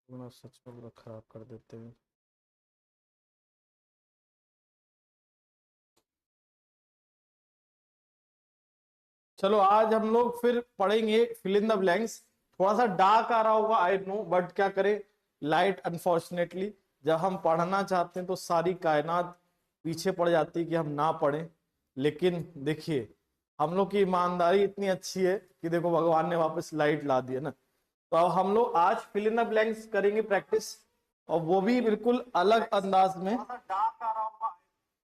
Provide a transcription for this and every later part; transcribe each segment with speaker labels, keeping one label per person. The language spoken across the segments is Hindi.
Speaker 1: पूरा सच में पूरा खराब कर देते हैं। चलो आज हम लोग फिर पढ़ेंगे फिल इन द ब्लैंक्स। थोड़ा सा डार्क आ रहा होगा आई नो, बट क्या करें, लाइट अनफॉर्चुनेटली जब हम पढ़ना चाहते हैं तो सारी कायनात पीछे पड़ जाती है कि हम ना पढ़ें। लेकिन देखिए हम लोग की ईमानदारी इतनी अच्छी है कि देखो भगवान ने वापस लाइट ला दी है ना। तो अब हम लोग आज फिल इन द ब्लैंक्स करेंगे प्रैक्टिस, और वो भी बिल्कुल अलग अंदाज में।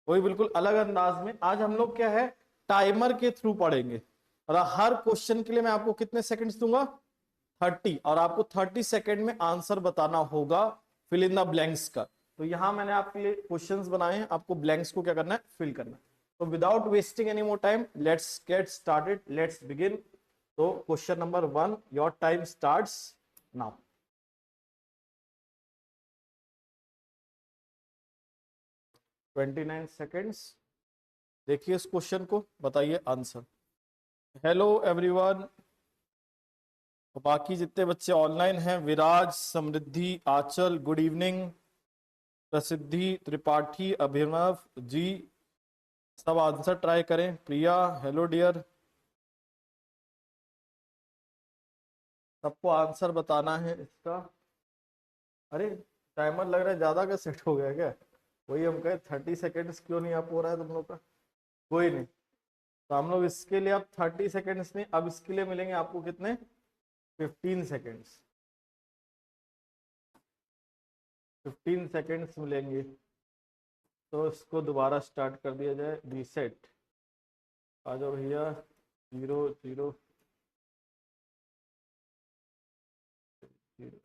Speaker 1: वही बिल्कुल अलग अंदाज में आज हम लोग क्या है, टाइमर के थ्रू पढ़ेंगे। और हर क्वेश्चन के लिए मैं आपको कितने सेकंड्स दूंगा, 30, और आपको 30 सेकंड में आंसर बताना होगा फिल इन द ब्लैंक्स का। तो यहां मैंने आपके लिए क्वेश्चंस बनाए हैं, आपको ब्लैंक्स को क्या करना है, फिल करना है। तो without wasting any more time let's get started, let's begin. तो question number 1, your time starts now. 29 seconds. देखिए इस क्वेश्चन को, बताइए आंसर। हेलो एवरीवन, बाकी जितने बच्चे ऑनलाइन हैं, विराज, समृद्धि, आंचल, गुड इवनिंग, प्रसिद्धि, त्रिपाठी, अभिनव जी, सब आंसर ट्राई करें। प्रिया, हेलो डियर, सबको आंसर बताना है इसका। अरे टाइमर लग रहा है ज्यादा का सेट हो गया क्या? वही हम कहे 30 सेकेंड्स क्यों नहीं आप हो रहा है तुम लोग का। कोई नहीं, तो हम लोग इसके लिए अब 30 सेकेंड्स नहीं, अब इसके लिए मिलेंगे आपको कितने, 15 सेकेंड्स। 15 सेकेंड्स मिलेंगे। तो इसको दोबारा स्टार्ट कर दिया जाए, रीसेट। आ जाओ भैया, 0 0 0।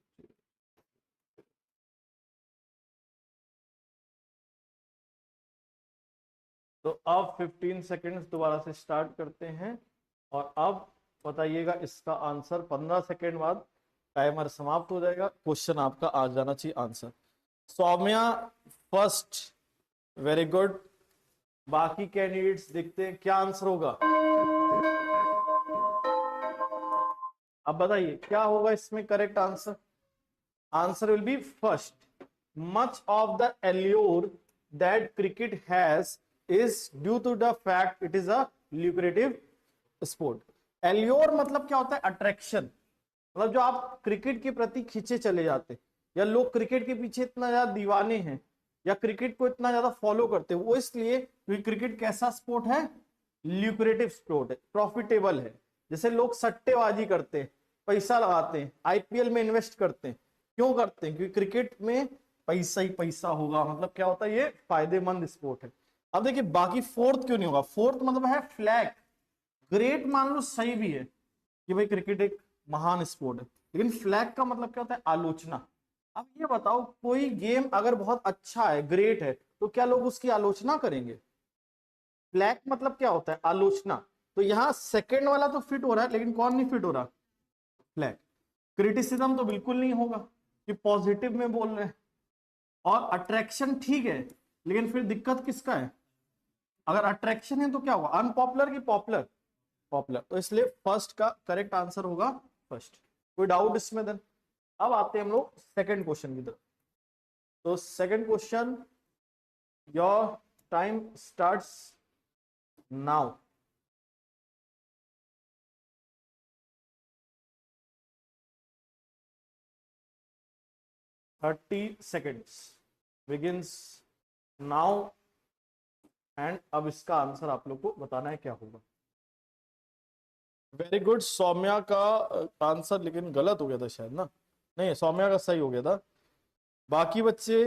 Speaker 1: तो अब 15 सेकेंड्स दोबारा से स्टार्ट करते हैं। और अब बताइएगा इसका आंसर। 15 सेकेंड बाद टाइमर समाप्त हो जाएगा, क्वेश्चन आपका आ जाना चाहिए answer. Saumya first, very good. बाकी कैंडिडेट्स देखते हैं क्या आंसर होगा। अब बताइए क्या होगा इसमें correct answer. Answer will be first. Much of the allure that cricket has is due to the fact it is a lucrative sport. Allure मतलब क्या होता है, अट्रैक्शन। मतलब जो आप क्रिकेट के प्रति खींचे चले जाते, या लोग क्रिकेट के पीछे इतना ज्यादा दीवाने हैं, या क्रिकेट को इतना ज्यादा फॉलो करते हैं, वो इसलिए क्योंकि क्रिकेट कैसा स्पोर्ट है, ल्यूक्रेटिव स्पोर्ट है, प्रॉफिटेबल है। जैसे लोग सट्टेबाजी करते हैं, पैसा लगाते हैं, आईपीएल में इन्वेस्ट करते हैं, क्यों करते हैं, क्योंकि क्रिकेट में पैसा ही पैसा होगा, मतलब क्या होता है, ये फायदेमंद स्पोर्ट है। अब देखिए बाकी फोर्थ क्यों नहीं होगा, फोर्थ मतलब है फ्लैग। ग्रेट मान लो सही भी है कि भाई क्रिकेट एक महान स्पोर्ट है, लेकिन फ्लैग का मतलब क्या होता है, आलोचना। अब ये बताओ कोई गेम अगर बहुत अच्छा है, ग्रेट है, तो क्या लोग उसकी आलोचना करेंगे? फ्लैग मतलब क्या होता है, आलोचना। तो यहां सेकंड वाला तो फिट हो रहा है, लेकिन कौन नहीं फिट हो रहा, फ्लैग। क्रिटिसिज्म तो बिल्कुल नहीं होगा कि पॉजिटिव में बोल रहे हैं। और अट्रैक्शन ठीक है, लेकिन फिर दिक्कत किसका है, अगर अट्रैक्शन है तो क्या होगा, अनपॉपुलर की पॉपुलर, पॉपुलर। तो इसलिए फर्स्ट का करेक्ट आंसर होगा फर्स्ट। कोई डाउट इसमें देन? अब आते हैं हम लोग सेकंड क्वेश्चन की तरफ। तो second question, your time starts now. Thirty seconds begins now. And अब इसका आंसर आप लोग को बताना है क्या होगा। वेरी गुड, सौम्या का आंसर लेकिन गलत हो गया था शायद ना, नहीं सौम्या का सही हो गया था। बाकी बच्चे,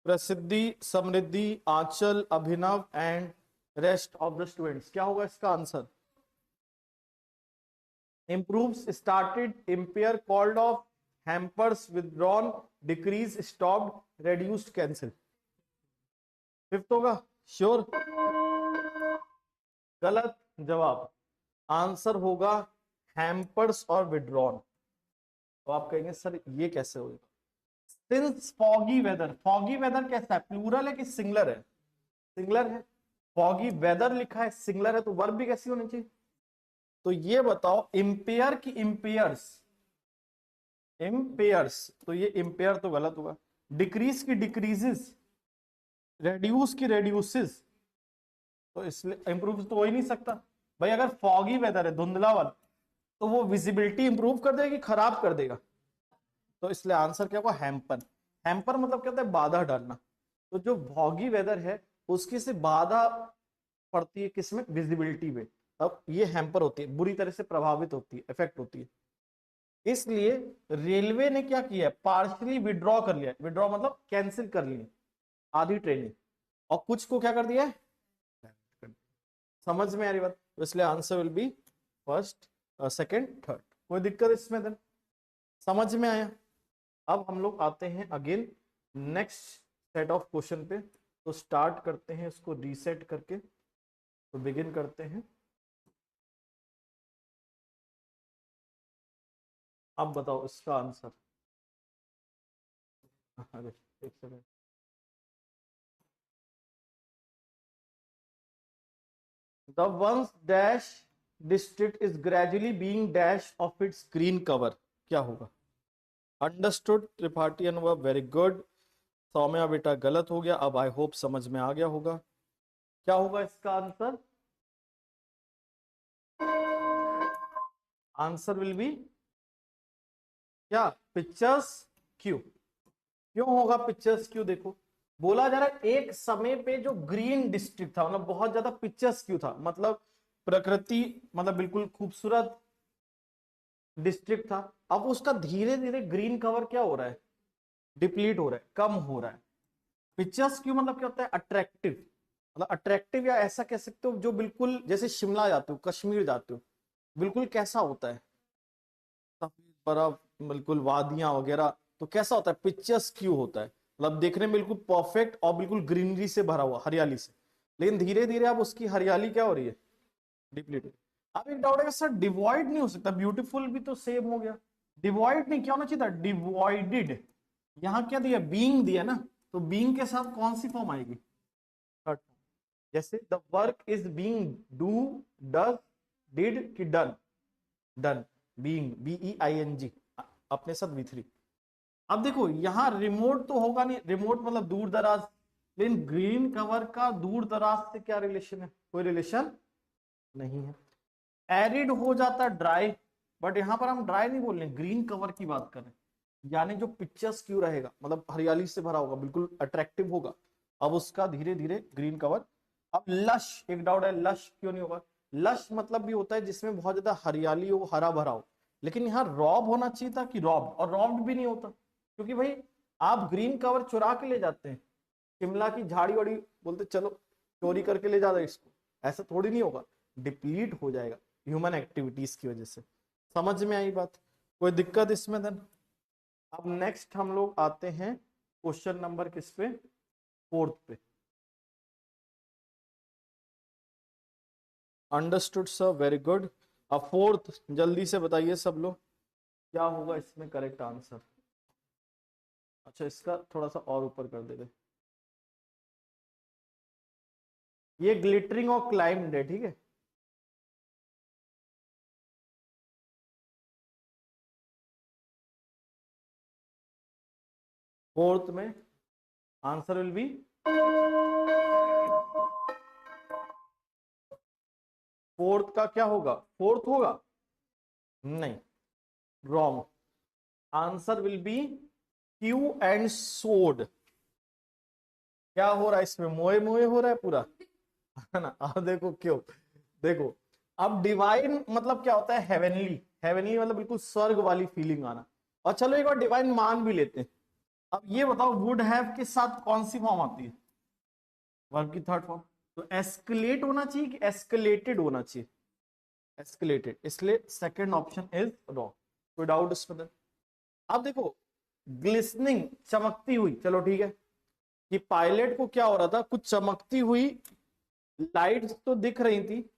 Speaker 1: Prasiddhi, Samriddhi, Aanchal, Abhinav and rest of the students, क्या होगा इसका answer. improves started, impair, called off, hampers, withdrawn, decrease, stopped, reduced, cancel। Fifth होगा श्योर? गलत जवाब। आंसर होगा हैम्पर्स और विड्रॉन। तो आप कहेंगे सर ये कैसे होगा। Since foggy weather, foggy weather कैसा है, प्लूरल है कि सिंगुलर है, सिंगुलर है। फॉगी वेदर लिखा है, सिंगुलर है, तो वर्ब भी कैसी होनी चाहिए। तो ये बताओ इंपेयर की इम्पेयर्स, इम्पेयर्स, तो ये इम्पेयर तो गलत होगा। डिक्रीज की डिक्रीजेस, रेड्यूस की रेड्यूसेस, तो इसलिए इंप्रूव तो हो ही नहीं सकता भाई। अगर फॉगी वेदर है, धुंधला वाला, तो वो विजिबिलिटी इंप्रूव कर देगा कि खराब कर देगा? तो इसलिए आंसर क्या होगा? हैम्पर। हैम्पर मतलब क्या होता है? बाधा डालना। तो जो फॉगी वेदर है उसकी से बाधा पड़ती है किसमें? विजिबिलिटी में। अब ये हैम्पर होती है, बुरी तरह से प्रभावित होती है, इफेक्ट होती है। इसलिए रेलवे ने क्या किया है? पार्शली विड्रॉ कर लिया। विड्रॉ मतलब कैंसिल कर लिया आधी ट्रेनें, और कुछ को क्या कर दिया है? समझ में आ रही बात? तो इसलिए answer will be first, second, third. कोई दिक्कत इसमें? देन समझ में आया? अब हम लोग आते हैं again next set of question पे। तो स्टार्ट करते हैं इसको रीसेट करके, तो बिगिन करते हैं। अब बताओ इसका आंसर। अरे एक second. The ones dash district is gradually being dash of its green cover, क्या होगा? अंडरस्टूड त्रिपाठी अनुभव, वेरी गुड। सौम्या बेटा गलत हो गया। अब आई होप समझ में आ गया होगा। क्या होगा इसका आंसर? आंसर विल बी क्या? Pictures Q. क्यों होगा पिक्चर्स क्यू? देखो, बोला जा रहा है एक समय पे जो ग्रीन डिस्ट्रिक्ट था, मतलब बहुत ज्यादा पिक्चर्स क्यू था, मतलब प्रकृति, मतलब बिल्कुल खूबसूरत डिस्ट्रिक्ट था। अब उसका धीरे धीरे ग्रीन कवर क्या हो रहा है? डिप्लीट हो रहा है, कम हो रहा है। पिक्चर्स क्यों मतलब क्या होता है? अट्रैक्टिव, मतलब अट्रैक्टिव, या ऐसा कह सकते हो जो बिल्कुल जैसे शिमला जाते हो, कश्मीर जाते हो, बिल्कुल कैसा होता है? सफेद बर्फ, बिल्कुल वादियां वगैरह, तो कैसा होता है? पिक्चर्स क्यों होता है, मतलब देखने में बिल्कुल परफेक्ट और बिल्कुल ग्रीनरी से भरा हुआ, हरियाली से। लेकिन धीरे धीरे अब उसकी हरियाली क्या हो रही है? डिप्लीट। अब एक डाउट है सर, डिवॉइड नहीं हो सकता? ब्यूटीफुल भी तो सेम हो गया। डिवॉइड नहीं, क्या होना चाहिए था? डिवॉइडेड। यहाँ क्या दिया? बीइंग दिया ना, तो बीइंग के साथ कौन सी फॉर्म आएगी? Third form. जैसे the work is being, do, does, did की डन? डन, बीइंग, BEING, अपने साथ V3। अब देखो यहां रिमोट तो होगा नहीं, रिमोट मतलब दूर दराज, लेकिन ग्रीन कवर का दूर दराज से क्या रिलेशन है? कोई रिलेशन नहीं है। एरिड हो जाता ड्राई, बट यहां पर हम ड्राई नहीं बोल रहे, ग्रीन कवर की बात कर रहे हैं। यानी जो पिक्चर्स क्यों रहेगा, मतलब हरियाली से भरा होगा, बिल्कुल अट्रैक्टिव होगा, अब उसका धीरे धीरे ग्रीन कवर। अब लश, एक डाउट है, लश क्यों नहीं होगा? लश मतलब भी होता है जिसमें बहुत ज्यादा हरियाली हो, हरा भरा हो। लेकिन यहाँ रॉब होना चाहिए था कि रॉब, और रॉब्ड भी नहीं होता, क्योंकि भाई आप ग्रीन कवर चुरा के ले जाते हैं, शिमला की झाड़ी वाड़ी बोलते चलो चोरी करके ले जाते इसको, ऐसा थोड़ी नहीं होगा, डिप्लीट हो जाएगा ह्यूमन एक्टिविटीज की वजह से। समझ में आई बात? कोई दिक्कत इसमें? देन अब नेक्स्ट हम लोग आते हैं क्वेश्चन नंबर किस पे? फोर्थ पे। Understood sir, very good. अब फोर्थ जल्दी से बताइए सब लोग, क्या होगा इसमें करेक्ट आंसर? अच्छा, इसका थोड़ा सा और ऊपर कर दे। ये ग्लिटरिंग और क्लाइम्ड है, ठीक है। फोर्थ में आंसर विल बी, फोर्थ का क्या होगा? फोर्थ होगा? नहीं, wrong. Answer will B Q and सोड। क्या हो रहा है इसमें? मोए मोए हो रहा है पूरा, है ना? अब देखो क्यों, देखो, अब डिवाइन मतलब क्या होता है? हेवनली। हेवनली मतलब बिल्कुल स्वर्ग वाली फीलिंग आना। और चलो एक बार डिवाइन मान भी लेते हैं। अब ये बताओ वुड हैव के साथ कौन सी फॉर्म आती है? वर्ब की थर्ड फॉर्म। तो एस्केलेट होना चाहिए कि एस्केलेटेड होना चाहिए? एस्केलेटेड, इसलिए सेकंड ऑप्शन इज रॉन्ग। कोई डाउट इसमें? अब देखो, ग्लिसनिंग, चमकती हुई, चलो ठीक है, कि पायलट को क्या हो रहा था? कुछ चमकती हुई लाइट्स तो दिख रही थी,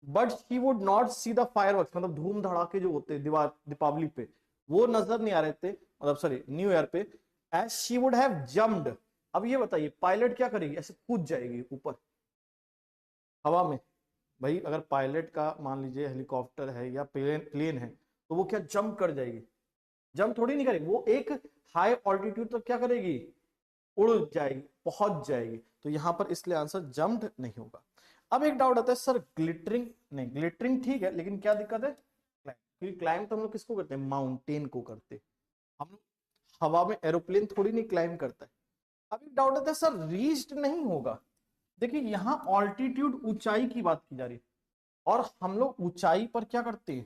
Speaker 1: but she would not see the fireworks, मतलब धूम धड़ाके जो होते हैं दीपावली पे, वो नजर नहीं आ रहे थे, मतलब सॉरी न्यू ईयर पे। As she would have jumped. अब ये बताइए पायलट क्या करेगी? ऐसे कूद जाएगी ऊपर हवा में? भाई अगर पायलट का मान लीजिए हेलीकॉप्टर है या प्लेन प्लेन है, तो वो क्या जंप कर जाएगी? जंप थोड़ी नहीं करेगी, वो एक हाई ऑल्टीट्यूड तक क्या करेगी, उड़ जाएगी, पहुंच जाएगी। तो यहां पर इसलिए आंसर जंप्ड नहीं होगा। अब एक डाउट आता है सर ग्लिटरिंग, नहीं ग्लिटरिंग ठीक है, लेकिन क्या दिक्कत है, क्लाइंब, क्योंकि क्लाइंब तो हम लोग किसको करते हैं, माउंटेन को करते हैं, हम लोग हवा में एरोप्लेन थोड़ी नहीं क्लाइंब करता है। अब एक डाउट आता है सर रीच्ड नहीं होगा, देखिए यहाँ ऑल्टीट्यूड ऊंचाई की बात की जा रही है, और हम लोग ऊंचाई पर क्या करते हैं,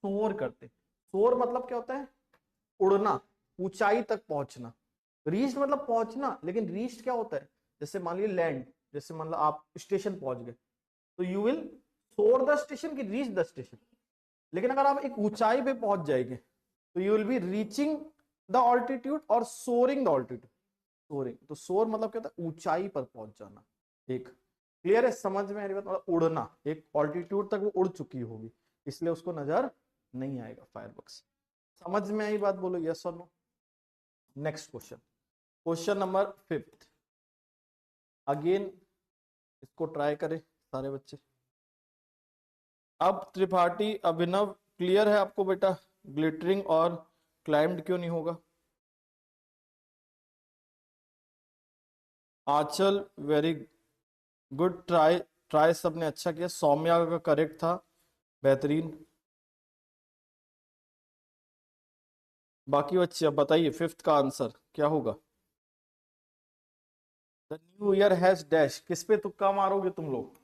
Speaker 1: सोर करते हैं। सोर मतलब क्या होता है, उड़ना, ऊंचाई तक पहुंचना। रीच मतलब पहुंचना, लेकिन रीच क्या होता है, जैसे मान लीजिए लैंड, जैसे मान लो आप स्टेशन पहुंच गए, तो यू विल सोर द स्टेशन की रीच द स्टेशन। लेकिन अगर आप एक ऊंचाई पे पहुंच जाएंगे तो you will be reaching the altitude और सोरिंग द ऑल्टीट्यूड। सोरिंग, तो सोर मतलब क्या होता है, ऊंचाई पर पहुंच जाना। एक क्लियर है, समझ में आ रही बात, मतलब उड़ना, एक ऑल्टीट्यूड तक वो उड़ चुकी होगी, इसलिए उसको नजर नहीं आएगा फायरवर्क्स। समझ में आई बात, बोलो यस और no. Next question, question number 5। Again इसको ट्राई करें सारे बच्चे। अब त्रिपाठी अभिनव क्लियर है आपको बेटा, ग्लिटरिंग और क्लाइम्ड क्यों नहीं होगा। आंचल वेरी गुड ट्राई, ट्राई सबने अच्छा किया, सौम्या का करेक्ट था, बेहतरीन। बाकी बच्चे अब बताइए 5th का आंसर क्या होगा। The new year has dash, किस पे तुक्का मारोगे तुम लोग,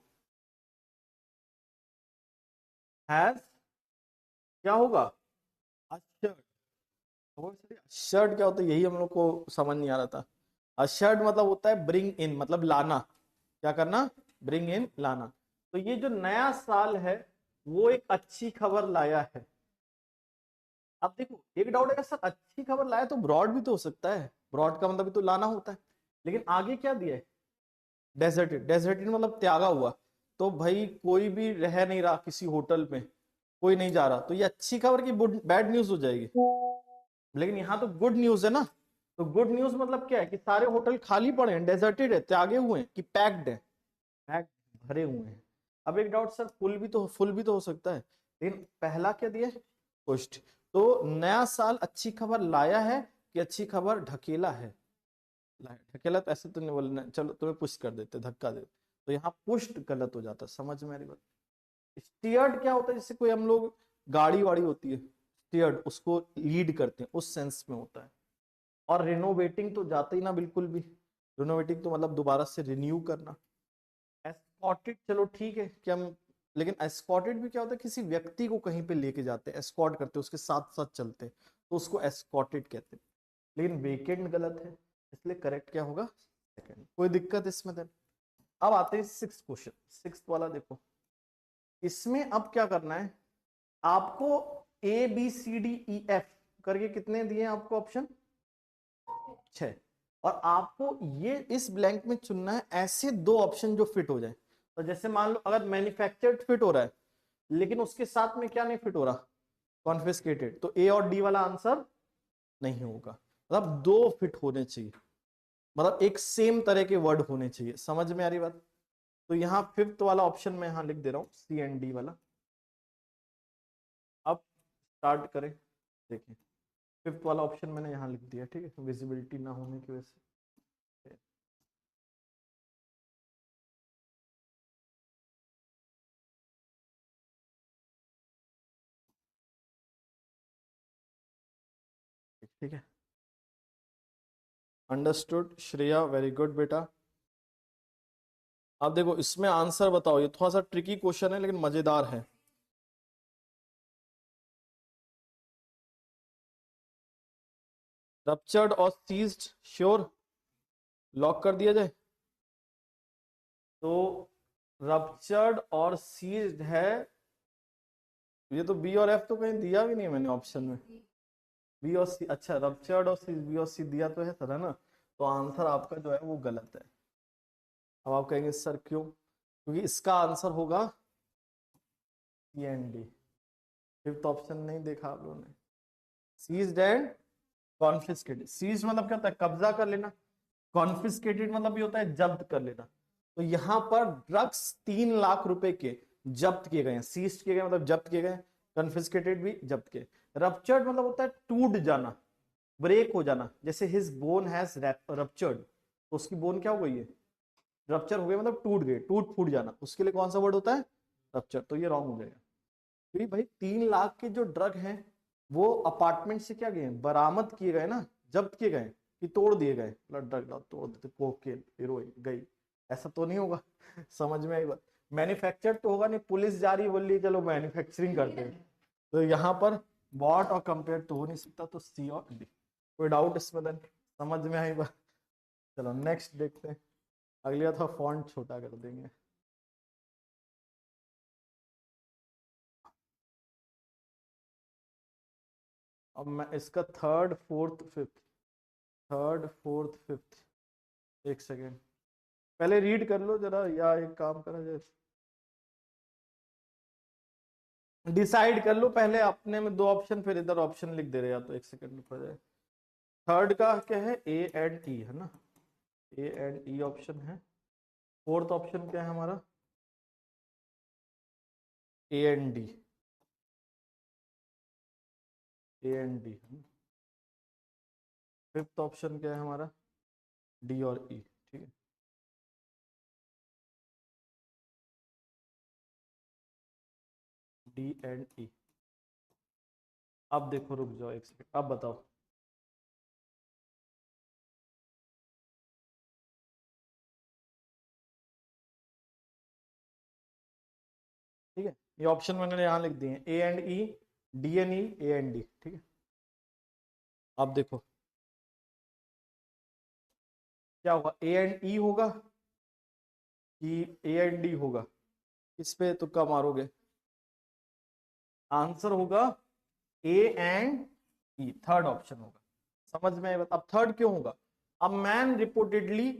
Speaker 1: हैज क्या होगा, अशर्ट। शर्ट क्या होता है, यही हम लोग को समझ नहीं आ रहा था। अशर्ट मतलब होता है ब्रिंग इन, मतलब लाना, क्या करना, ब्रिंग इन, लाना। तो ये जो नया साल है वो एक अच्छी खबर लाया है। अब देखो एक डाउट है सर, अच्छी खबर लाया तो ब्रॉड भी तो हो सकता है, ब्रॉड का मतलब भी तो लाना होता है, लेकिन आगे क्या दिया है, डेजर्टेड। डेजर्टेड मतलब त्यागा हुआ, तो भाई कोई भी रह नहीं रहा किसी होटल में, कोई नहीं जा रहा, तो ये अच्छी खबर की बैड न्यूज हो जाएगी। लेकिन यहाँ तो गुड न्यूज है ना, तो गुड न्यूज मतलब क्या है कि सारे होटल खाली पड़े हैं, डेजर्टेड है, त्यागे हुए हैं, कि पैक्ड है, पैक्ड, भरे हुए हैं। अब एक डाउट सर फुल भी तो हो सकता है, लेकिन पहला क्या दिया है, पुष्ट। तो नया साल अच्छी खबर लाया है कि अच्छी खबर ढकेला है, ढकेला तो ऐसे तो नहीं बोलना, चलो तुम्हें पुश कर देते, धक्का देते, तो यहाँ पुष्ट गलत हो जाता है, समझ में आ रही बात। स्टीयर्ड क्या होता है, जैसे कोई हम लोग गाड़ी वाड़ी होती है, स्टीयर्ड उसको लीड करते हैं, उस सेंस में होता है। और रिनोवेटिंग तो जाता ही ना बिल्कुल भी, रिनोवेटिंग तो मतलब दोबारा से रिन्यू करना। एस्कॉर्टेड चलो ठीक है कि हम, लेकिन एस्कॉर्टेड भी क्या होता है, किसी व्यक्ति को कहीं पे लेके जाते हैं, एस्कॉर्ट करते हैं, उसके साथ साथ चलते हैं, तो उसको एस्कॉर्टेड कहते हैं। लेकिन वेकेंड गलत है, इसलिए करेक्ट क्या होगा, सेकंड। कोई दिक्कत इसमें देन। अब आते हैं 6th क्वेश्चन, 6th वाला देखो। इसमें अब क्या करना है आपको, A B C D E F करके कितने दिए हैं आपको ऑप्शन, 6, और आपको ये इस ब्लैंक में चुनना है ऐसे दो ऑप्शन जो फिट हो जाए। तो जैसे मान लो अगर मैन्युफैक्चर्ड फिट हो रहा है, लेकिन उसके साथ में क्या नहीं फिट हो रहा, कॉन्फिस्केटेड, तो ए और डी वाला आंसर नहीं होगा। मतलब दो फिट होने चाहिए, मतलब एक सेम तरह के वर्ड होने चाहिए, समझ में आ रही बात। तो यहाँ 5th वाला ऑप्शन मैं यहाँ लिख दे रहा हूँ, सी एंड डी वाला। अब स्टार्ट करें, देखें 5th वाला ऑप्शन मैंने यहाँ लिख दिया, ठीक है, विजिबिलिटी ना होने की वजह से। ठीक है, अंडरस्टूड श्रेया, वेरी गुड बेटा। अब देखो इसमें आंसर बताओ, ये थोड़ा सा ट्रिकी क्वेश्चन है लेकिन मजेदार है। रप्चर्ड और सीज्ड, श्योर, लॉक कर दिया जाए। तो रप्चर्ड और सीज्ड है, ये तो बी और एफ तो कहीं दिया भी नहीं मैंने ऑप्शन में, बी और सी, अच्छा रप्चर्ड और सीज, बी और सी दिया तो है सर, है ना, तो आंसर आपका जो है वो गलत है। अब आप कहेंगे सर क्यों, क्योंकि इसका आंसर होगा सी एंड डी। 5th ऑप्शन नहीं देखा आप लोगों ने, सीज्ड एंड कॉन्फिस्केटेड। सीज मतलब क्या होता है, कब्जा कर लेना, कॉन्फिस्केटेड मतलब ये होता है जब्त कर लेना। तो यहाँ पर ड्रग्स 3 लाख रुपए के जब्त किए गए हैं, सीज किए गए मतलब जब्त किए गए, कॉन्फिस्केटेड भी जब्त किए। रप्चर्ड मतलब होता है टूट जाना, ब्रेक हो जाना। जैसे हिज बोन हैज रप्चर्ड, तो उसकी बोन क्या हो गई है, रप्चर हो गई, मतलब टूट गए, टूट फूट जाना, उसके लिए कौन सा वर्ड होता है, रप्चर। तो ये रॉन्ग हो जाएगा, क्योंकि भाई 3 लाख के जो ड्रग हैं वो अपार्टमेंट से क्या गए, बरामद किए गए ना, जब्त किए गए कि तोड़ दिए गए, मतलब ड्रग तोड़ देते, कोकेन हीरोइन गई, ऐसा तो नहीं होगा। समझ में आई बात। मैन्युफैक्चर तो होगा नहीं, पुलिस जा रही बोल रही चलो मैन्युफैक्चरिंग करते हैं, तो यहाँ पर बॉट और कंपेयर तो हो नहीं सकता, तो सी और डी। कोई डाउट इसमें देन, समझ में आई बात। चलो नेक्स्ट देखते हैं, अगला था फॉन्ट छोटा कर देंगे। अब मैं इसका third fourth fifth, third fourth fifth, एक सेकेंड पहले रीड कर लो जरा, या एक काम करा जाए, डिसाइड कर लो पहले अपने में 2 ऑप्शन, फिर इधर ऑप्शन लिख दे रहे, या तो एक सेकेंड रुक जाए। थर्ड का क्या है, ए एंड ई है ना, ए एंड ई ऑप्शन है। फोर्थ ऑप्शन क्या है हमारा, ए and D, A and D. Fifth option क्या है हमारा, डी और ई, ठीक है। डी एंड ई। अब देखो रुक जाओ एक सेकेंड, अब बताओ। ठीक है, ये ऑप्शन मैंने यहाँ लिख दिए, A and E, D and E, A and D, ठीक है। अब देखो क्या होगा, ए एंड ई होगा कि ए एंड डी होगा, इस पे तुक्का मारोगे। आंसर होगा A and E, third option होगा। समझ में आया? अब थर्ड क्यों होगा, अ मैन रिपोर्टेडली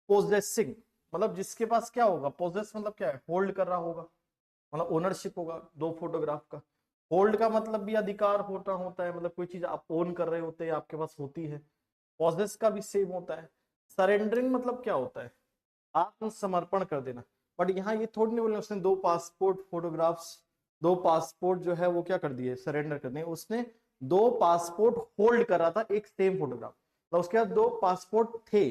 Speaker 1: पोजेसिंग, मतलब जिसके पास क्या होगा, पोजेस मतलब क्या है, होल्ड कर रहा होगा, मतलब ओनरशिप होगा 2 फोटोग्राफ का। होल्ड का मतलब भी अधिकार होता होता है, मतलब कोई चीज आप ओन कर रहे होते हैं, आपके पास होती है। पॉजेस का भी सेम होता है। सरेंडरिंग मतलब क्या होता है, आत्मसमर्पण कर देना। बट यहाँ ये थोड़ी नहीं बोले उसने 2 पासपोर्ट फोटोग्राफ्स, 2 पासपोर्ट जो है वो क्या कर दिए, सरेंडर कर दिए। उसने 2 पासपोर्ट होल्ड कर रहा था, एक सेम फोटोग्राफ, तो उसके बाद 2 पासपोर्ट थे।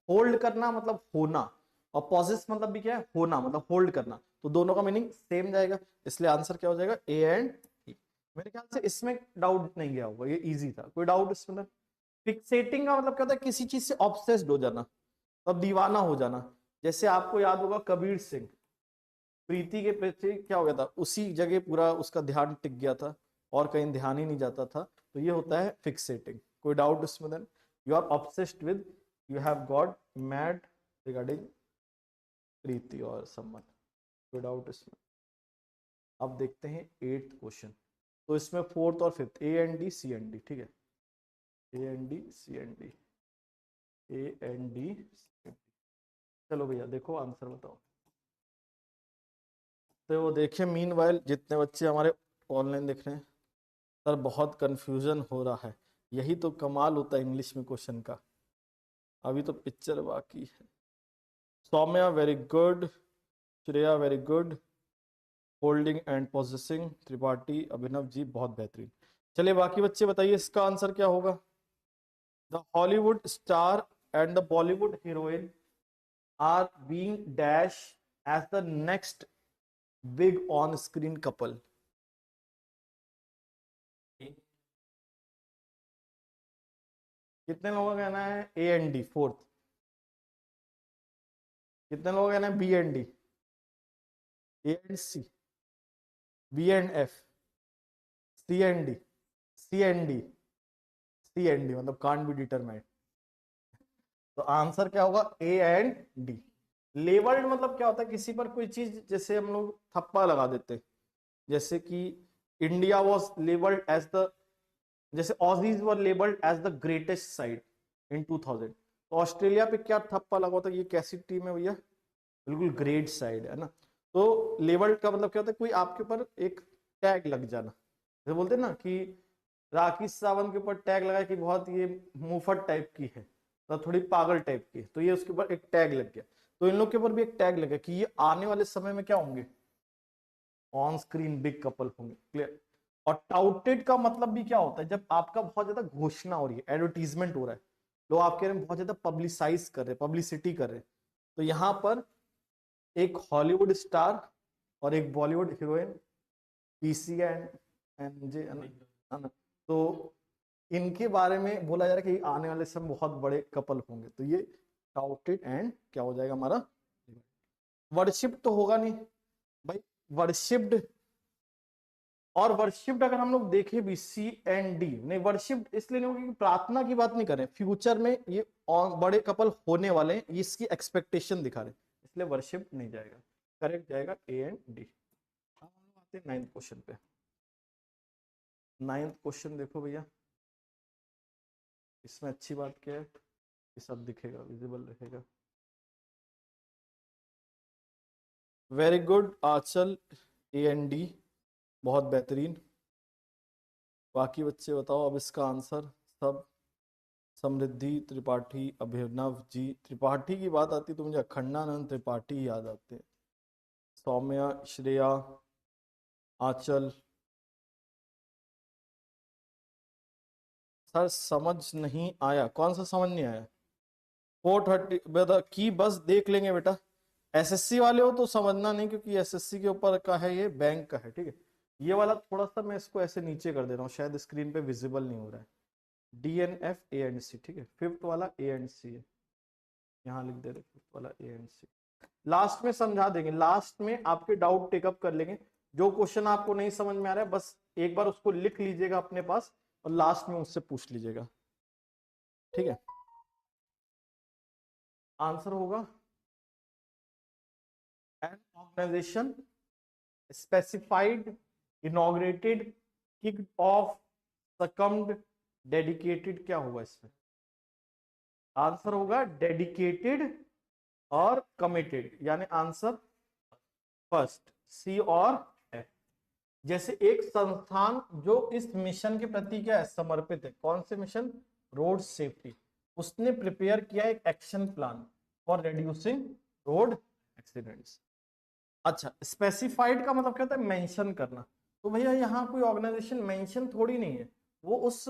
Speaker 1: होल्ड करना मतलब होना, और पॉजेस मतलब भी क्या है, होना, मतलब होल्ड करना, तो दोनों का मीनिंग सेम जाएगा। इसलिए आंसर क्या हो जाएगा, ए एंड ई। मेरे ख्याल से इसमें डाउट नहीं गया होगा, ये इजी था, कोई डाउट इसमें? फिक्सेटिंग का मतलब क्या होता है, किसी चीज से ऑब्सेस्ड हो जाना, अब दीवाना हो जाना। जैसे आपको याद होगा कबीर सिंह, प्रीति के प्रति क्या हो गया था, उसी जगह पूरा उसका ध्यान टिक गया था, और कहीं ध्यान ही नहीं जाता था, तो ये होता है फिक्सेटिंग। कोई डाउट इसमें? Then you are obsessed with, you have got mad regarding Preeti और समवन। कोई डाउट इसमें? अब देखते हैं 8th क्वेश्चन। तो इसमें फोर्थ और fifth, A and D, C and D, ठीक है, A and D, C and D, A and D, C and D. चलो भैया देखो आंसर बताओ। तो वो देखिए, मीन वाइल जितने बच्चे हमारे ऑनलाइन देख रहे हैं, सर बहुत कंफ्यूजन हो रहा है, यही तो कमाल होता है इंग्लिश में क्वेश्चन का। अभी तो पिक्चर बाकी है। Saumya very good, Shreya very good, holding and possessing, Tripathi, Abhinav ji बहुत बेहतरीन। चलिए बाकी बच्चे बताइए इसका आंसर क्या होगा। The Hollywood star and the Bollywood heroine are being dash as the next big on screen couple. कितने लोगों का कहना है ए एंड डी फोर्थ, कितने लोगों का कहना है B and D, A and C, B and F, C and D, C and D, C and D मतलब कांट बी डिटरमाइंड। तो आंसर क्या होगा, ए एंड डी। लेबल्ड मतलब क्या होता है, किसी पर कोई चीज, जैसे हम लोग थप्पा लगा देते हैं, जैसे कि India was labelled as the, जैसे Aussies were labelled as the greatest side in 2000, तो ऑस्ट्रेलिया पे क्या थप्पा लगा होता है, ये कैसी टीम है भैया, बिल्कुल ग्रेट साइड है ना। तो लेबल्ड का मतलब क्या होता है, कोई आपके ऊपर एक टैग लग जाना, जैसे बोलते हैं ना कि राकेश सावंत के ऊपर टैग लगा कि बहुत ये मुफट टाइप की है, तो थोड़ी पागल टाइप की है, तो ये उसके ऊपर एक टैग लग गया। तो इन लोग के ऊपर भी एक टैग लगा कि ये आने वाले समय में क्या होंगे, ऑन स्क्रीन बिग कपल होंगे। क्लियर? और टाउटेड का मतलब भी क्या होता है, जब आपका बहुत ज्यादा घोषणा हो रही है, एडवर्टीजमेंट हो रहा है, लोग आपके बारे में बहुत ज्यादा पब्लिसाइज कर रहे हैं, पब्लिसिटी कर रहे हैं। तो यहां पर एक हॉलीवुड स्टार और एक Bollywood heroine PC and MJ, तो इनके बारे में बोला जा रहा है कि आने वाले समय बहुत बड़े कपल होंगे। तो ये टाउटेड एंड क्या हो जाएगा हमारा, वर्शिप तो होगा नहीं भाई, वर्शिप्ड। और वर्शिप्ड अगर हम लोग देखें भी CND, नहीं वर्शिप्ड इसलिए नहीं होगी कि प्रार्थना की बात नहीं कर रहे हैं, फ्यूचर में ये बड़े कपल होने वाले हैं, इसकी एक्सपेक्टेशन दिखा रहे हैं, इसलिए वर्शिप्ड नहीं जाएगा, करेक्ट जाएगा A&D। अब हम लोग आते हैं 9th क्वेश्चन पे। 9th क्वेश्चन देखो भैया, इसमें अच्छी बात क्या है, ये सब दिखेगा, विजिबल रहेगा। वेरी गुड आंचल, A&D बहुत बेहतरीन। बाकी बच्चे बताओ अब इसका आंसर सब। समृद्धि त्रिपाठी, अभिनव जी, त्रिपाठी की बात आती तो मुझे अखंडानंद त्रिपाठी ही याद आते हैं। सौम्या, श्रेया, आंचल। सर समझ नहीं आया, कौन सा समझ नहीं आया? 430 बेटा की बस देख लेंगे बेटा, एसएससी वाले हो तो समझना नहीं, क्योंकि एसएससी के ऊपर का है, ये बैंक का है, ठीक है। ये वाला थोड़ा सा मैं इसको ऐसे नीचे कर दे रहा हूँ, शायद स्क्रीन पे विजिबल नहीं हो रहा है। DNF A&C, ठीक है, 5th वाला A&C है, यहाँ लिख दे रहे 5th वाला A&C। लास्ट में समझा देंगे, लास्ट में आपके डाउट टेकअप कर लेंगे। जो क्वेश्चन आपको नहीं समझ में आ रहा है बस एक बार उसको लिख लीजिएगा अपने पास और लास्ट में उससे पूछ लीजिएगा, ठीक है। आंसर होगा an organisation specified, inaugurated, kicked off, succumbed, dedicated, क्या होगा इसमें? आंसर होगा डेडिकेटेड और कमिटेड, यानी आंसर फर्स्ट, सी और एफ। जैसे एक संस्थान जो इस मिशन के प्रति क्या है, समर्पित है, कौन से मिशन? Road safety. उसने प्रिपेयर किया एक action plan for reducing road accidents. अच्छा, स्पेसिफाइड का मतलब क्या होता है? मेंशन करना। तो भैया यहाँ कोई ऑर्गेनाइजेशन मेंशन थोड़ी नहीं है, वो उस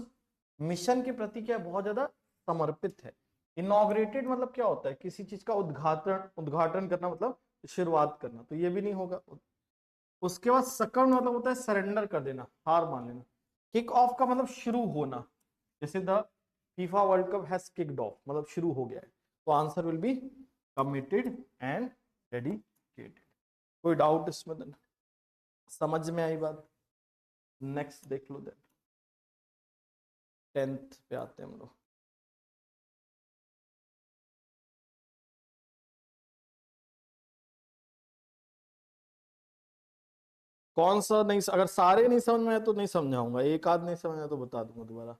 Speaker 1: मिशन के प्रति क्या बहुत ज्यादा समर्पित है। इनॉग्रेटेड मतलब क्या होता है? किसी चीज का उद्घाटन, उद्घाटन करना मतलब शुरुआत करना, तो ये भी नहीं होगा। उसके बाद सकम मतलब होता है सरेंडर कर देना, हार मान लेना। किक ऑफ का मतलब शुरू होना, जैसे the FIFA world cup has kicked of, मतलब शुरू हो गया है। तो answer will be committed and dedicated. कोई डाउट इसमें? देन समझ में आई बात? नेक्स्ट देख लो। देन 10th पे आते हैं हम लोग। कौन सा नहीं, अगर सारे नहीं समझ में आए तो नहीं समझाऊंगा, एक आध नहीं समझ आया तो बता दूंगा दोबारा।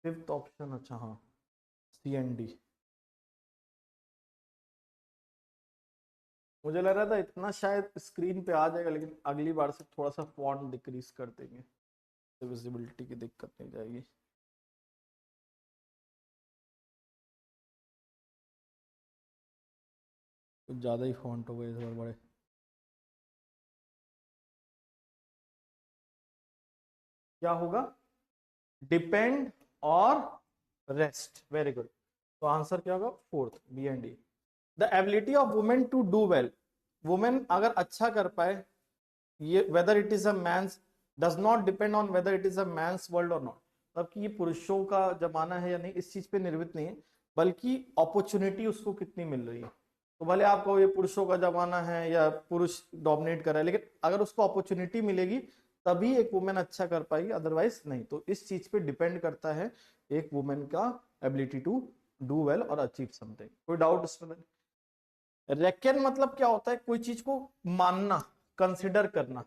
Speaker 1: फिफ्थ ऑप्शन, अच्छा हाँ, CND। मुझे लग रहा था इतना शायद स्क्रीन पे आ जाएगा, लेकिन अगली बार से थोड़ा सा फॉन्ट डिक्रीज कर देंगे तो विजिबिलिटी की दिक्कत नहीं जाएगी। कुछ ज्यादा ही फॉन्ट हो गए इस बार बड़े। क्या होगा? डिपेंड और रेस्ट, वेरी गुड। तो आंसर क्या होगा? 4th, B&D। The ability of women to do well, women अगर अच्छा कर पाए, ये whether it is a man's, does not depend on whether it is a man's world और नॉट, मतलब कि ये पुरुषों का जमाना है या नहीं, इस चीज पे निर्भर नहीं है, बल्कि अपॉर्चुनिटी उसको कितनी मिल रही है। तो भले आप कहो ये पुरुषों का जमाना है या पुरुष डोमिनेट कर रहा है, लेकिन अगर उसको अपॉर्चुनिटी मिलेगी तभी एक वुमेन अच्छा कर पाएगी, अदरवाइज नहीं। तो इस चीज पे डिपेंड करता है एक वुमेन का एबिलिटी टू डू वेल और अचीव समथिंग। कोई डाउट इसमें? रेकन मतलब क्या होता है? कोई चीज को मानना, कंसिडर करना।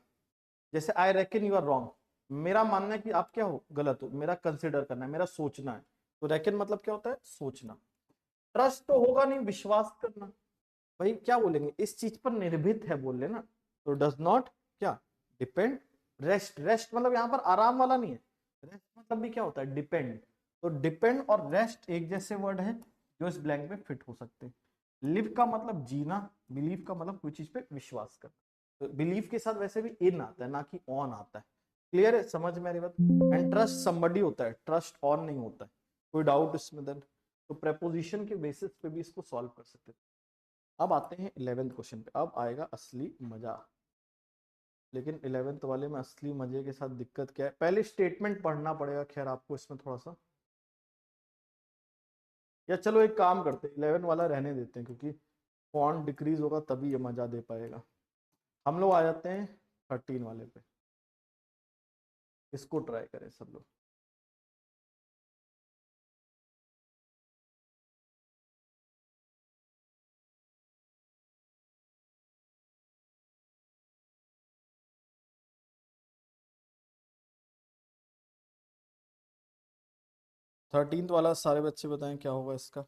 Speaker 1: जैसे I reckon you are wrong, मेरा मानना है कि आप क्या हो, गलत हो, मेरा कंसिडर करना है, मेरा सोचना है। तो रेकन मतलब क्या होता है? सोचना। ट्रस्ट तो होगा नहीं, विश्वास करना। भाई क्या बोलेंगे, इस चीज पर निर्भीत है बोल लेना। तो डज नॉट क्या, डिपेंड। रेस्ट, रेस्ट मतलब यहाँ पर आराम वाला नहीं है, रेस्ट मतलब भी क्या होता है? डिपेंड। तो डिपेंड और रेस्ट एक जैसे वर्ड है जो इस ब्लैंक में फिट हो सकते हैं। लिव का मतलब जीना, बिलीव का मतलब कोई चीज पे विश्वास करना। तो बिलीव के साथ वैसे भी इन आता है ना कि ऑन आता है। क्लियर है, समझ में आ रही बात। एंड ट्रस्ट समबडी होता है, ट्रस्ट ऑन नहीं होता है। कोई डाउट इसमें देन? तो प्रेपोजिशन के बेसिस पे भी इसको सॉल्व कर सकते हैं। अब आते हैं 11th क्वेश्चन पे, अब आएगा असली मजा। लेकिन 11th वाले में असली मजे के साथ दिक्कत क्या है, पहले स्टेटमेंट पढ़ना पड़ेगा खैर आपको इसमें थोड़ा सा, या चलो एक काम करते हैं 11 वाला रहने देते हैं क्योंकि फॉन्ट डिक्रीज होगा तभी ये मजा दे पाएगा। हम लोग आ जाते हैं 13 वाले पे, इसको ट्राई करें सब लोग। थर्टींथ वाला सारे बच्चे बताएं क्या होगा इसका।